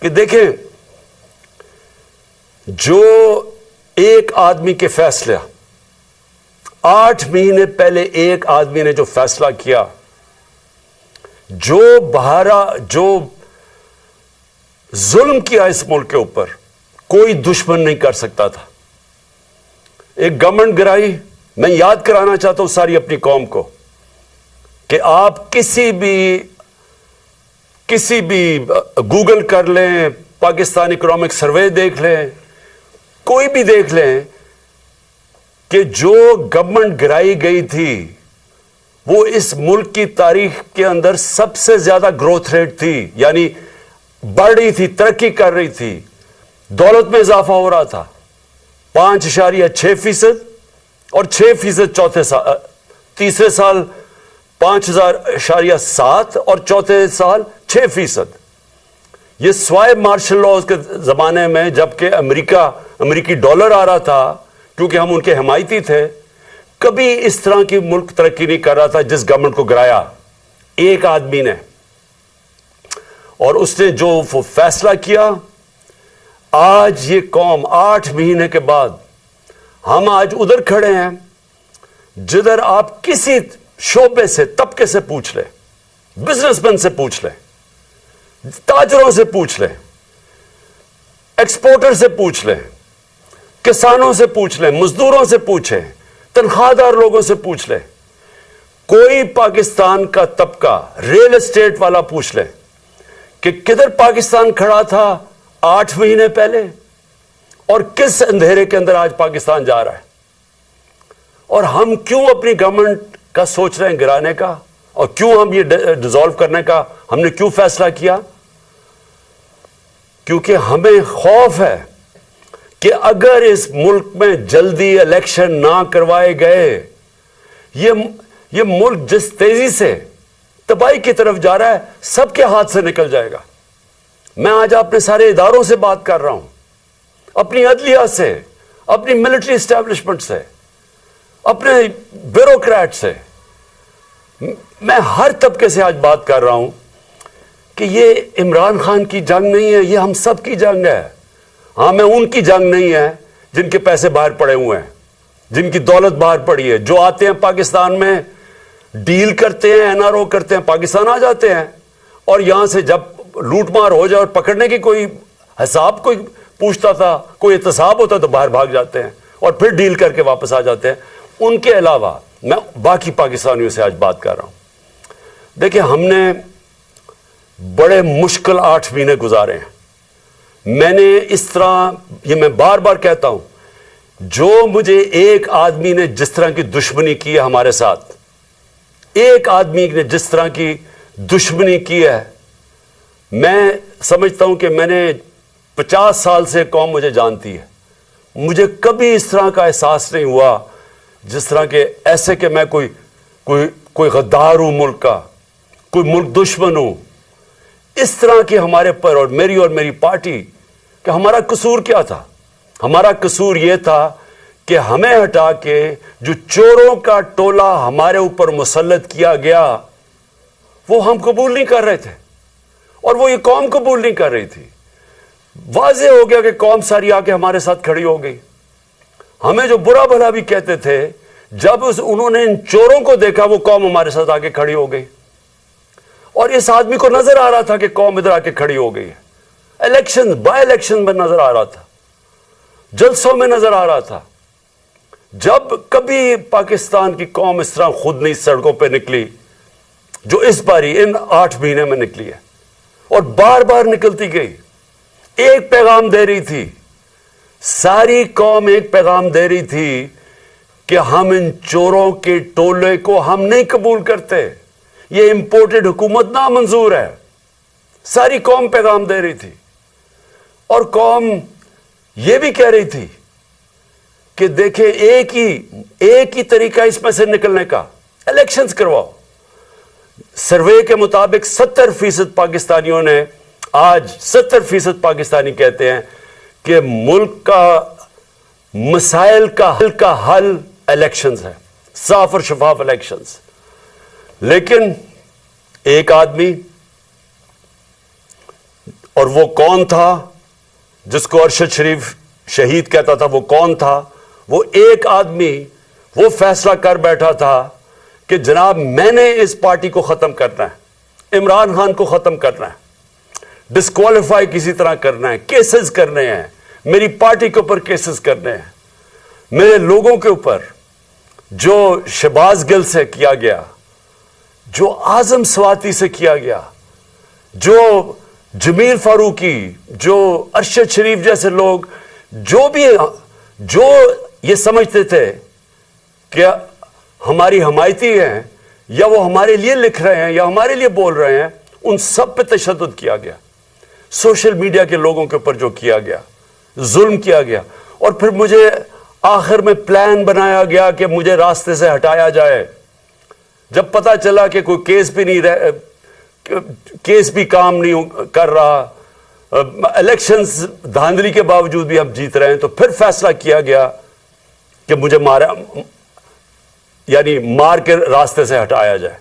کہ دیکھیں جو ایک آدمی کے فیصلہ 8 مہینے پہلے ایک آدمی نے جو فیصلہ کیا، جو ظلم کیا اس ملک کے اوپر، کوئی دشمن نہیں کر سکتا تھا. ایک گورنمنٹ گرائی. میں یاد کرانا چاہتا ہوں ساری اپنی قوم کو کہ آپ کسی بھی گوگل کر لیں، پاکستان اکنامک سروے دیکھ لیں، کوئی بھی دیکھ لیں کہ جو گورنمنٹ گرائی گئی تھی وہ اس ملک کی تاریخ کے اندر سب سے زیادہ گروتھ ریٹ تھی، یعنی بڑھ رہی تھی، ترقی کر رہی تھی، دولت میں اضافہ ہو رہا تھا. 5.6% اور 6% تیسرے سال 5.7 اور چوتھے سال 6%. یہ سوائے مارشل لاز کے زمانے میں جبکہ امریکی ڈالر آ رہا تھا کیونکہ ہم ان کے حمایتی تھے، کبھی اس طرح کی ملک ترقی نہیں کر رہا تھا جس گورنمنٹ کو گرایا ایک آدمی نے. اور اس نے جو فیصلہ کیا، آج یہ قوم 8 مہینے کے بعد ہم آج ادھر کھڑے ہیں جدھر آپ کسی شعبے سے، طبقے سے پوچھ لیں، بزنس مین سے پوچھ لیں، تاجروں سے پوچھ لیں، ایکسپورٹر سے پوچھ لیں، کسانوں سے پوچھ لیں، مزدوروں سے پوچھیں، تنخواہ دار لوگوں سے پوچھ لیں، کوئی پاکستان کا طبقہ، ریل اسٹیٹ والا پوچھ لیں کہ کدھر پاکستان کھڑا تھا 8 مہینے پہلے اور کس اندھیرے کے اندر آج پاکستان جا رہا ہے. اور ہم کیوں اپنی گورنمنٹ کا سوچ رہے ہیں گرانے کا، اور کیوں ہم یہ ڈیزالو کرنے کا ہم نے کیوں فیصلہ کیا؟ کیونکہ ہمیں خوف ہے کہ اگر اس ملک میں جلدی الیکشن نہ کروائے گئے، یہ ملک جس تیزی سے تباہی کی طرف جا رہا ہے سب کے ہاتھ سے نکل جائے گا. میں آج اپنے سارے اداروں سے بات کر رہا ہوں، اپنی عدلیہ سے، اپنی ملٹری اسٹیبلشمنٹ سے، اپنے بیوروکریٹ سے، میں ہر طبقے سے آج بات کر رہا ہوں کہ یہ عمران خان کی جنگ نہیں ہے، یہ ہم سب کی جنگ ہے. ہاں، میں ان کی جنگ نہیں ہے جن کے پیسے باہر پڑے ہوئے ہیں، جن کی دولت باہر پڑی ہے، جو آتے ہیں پاکستان میں ڈیل کرتے ہیں، NRO کرتے ہیں، پاکستان آ جاتے ہیں، اور یہاں سے جب لوٹ مار ہو جائے اور پکڑنے کی کوئی حساب کوئی پوچھتا تھا، کوئی احتساب ہوتا تو باہر بھاگ جاتے ہیں اور پھر ڈیل کر کے واپس آ جاتے ہیں. ان کے علاوہ میں باقی پاکستانیوں سے آج بات کر رہا ہوں. دیکھیں، ہم نے بڑے مشکل 8 مہینے گزارے ہیں. میں نے اس طرح، یہ میں بار بار کہتا ہوں، جو مجھے ایک آدمی نے جس طرح کی دشمنی کی ہے ہمارے ساتھ، ایک آدمی نے جس طرح کی دشمنی کی ہے، میں سمجھتا ہوں کہ میں نے 50 سال سے قوم مجھے جانتی ہے، مجھے کبھی اس طرح کا احساس نہیں ہوا جس طرح کے ایسے کہ میں کوئی غدار ہوں ملک کا، کوئی ملک دشمن ہوں. اس طرح کی ہمارے پر اور میری پارٹی کہ ہمارا قصور کیا تھا؟ ہمارا قصور یہ تھا کہ ہمیں ہٹا کے جو چوروں کا ٹولہ ہمارے اوپر مسلط کیا گیا وہ ہم قبول نہیں کر رہے تھے، اور وہ یہ قوم قبول نہیں کر رہی تھی. واضح ہو گیا کہ قوم ساری آ کے ہمارے ساتھ کھڑی ہو گئی. ہمیں جو برا بھلا بھی کہتے تھے، جب انہوں نے ان چوروں کو دیکھا وہ قوم ہمارے ساتھ آ کے کھڑی ہو گئی. اور اس آدمی کو نظر آ رہا تھا کہ قوم ادھر آ کے کھڑی ہو گئی ہے. بائی الیکشن میں نظر آ رہا تھا، جلسوں میں نظر آ رہا تھا. جب کبھی پاکستان کی قوم اس طرح خود نہیں سڑکوں پہ نکلی جو اس باری ان 8 مہینے میں نکلی ہے، اور بار بار نکلتی گئی. ایک پیغام دے رہی تھی، ساری قوم ایک پیغام دے رہی تھی کہ ہم ان چوروں کے ٹولے کو ہم نہیں قبول کرتے، یہ امپورٹڈ حکومت نامنظور ہے. ساری قوم پیغام دے رہی تھی. اور قوم یہ بھی کہہ رہی تھی کہ دیکھیں ایک ہی طریقہ اس میں سے نکلنے کا، الیکشنز کرواؤ. سروے کے مطابق 70% پاکستانیوں نے، آج 70% پاکستانی کہتے ہیں کہ ملک کا مسائل کا حل الیکشنز ہے، صاف اور شفاف الیکشنز. لیکن ایک آدمی اور وہ کون تھا جس کو ارشد شریف شہید کہتا تھا؟ وہ کون تھا؟ وہ ایک آدمی وہ فیصلہ کر بیٹھا تھا کہ جناب میں نے اس پارٹی کو ختم کرنا ہے، عمران خان کو ختم کرنا ہے، ڈسکوالیفائی کسی طرح کرنا ہے، کیسز کرنے ہیں، میری پارٹی کے اوپر کیسز کرنے ہیں، میرے لوگوں کے اوپر، جو شہباز گل سے کیا گیا، جو اعظم سواتی سے کیا گیا، جو جمیل فاروقی، جو ارشد شریف جیسے لوگ، جو یہ سمجھتے تھے کہ ہماری حمایتی ہیں یا وہ ہمارے لیے لکھ رہے ہیں یا ہمارے لیے بول رہے ہیں، ان سب پہ تشدد کیا گیا، سوشل میڈیا کے لوگوں کے اوپر جو کیا گیا، ظلم کیا گیا، اور پھر مجھے آخر میں پلان بنایا گیا کہ مجھے راستے سے ہٹایا جائے۔ جب پتا چلا کہ کوئی کیس بھی کام نہیں کر رہا، الیکشنز دھاندلی کے باوجود بھی ہم جیت رہے ہیں، تو پھر فیصلہ کیا گیا کہ مجھے مار کے راستے سے ہٹایا جائے۔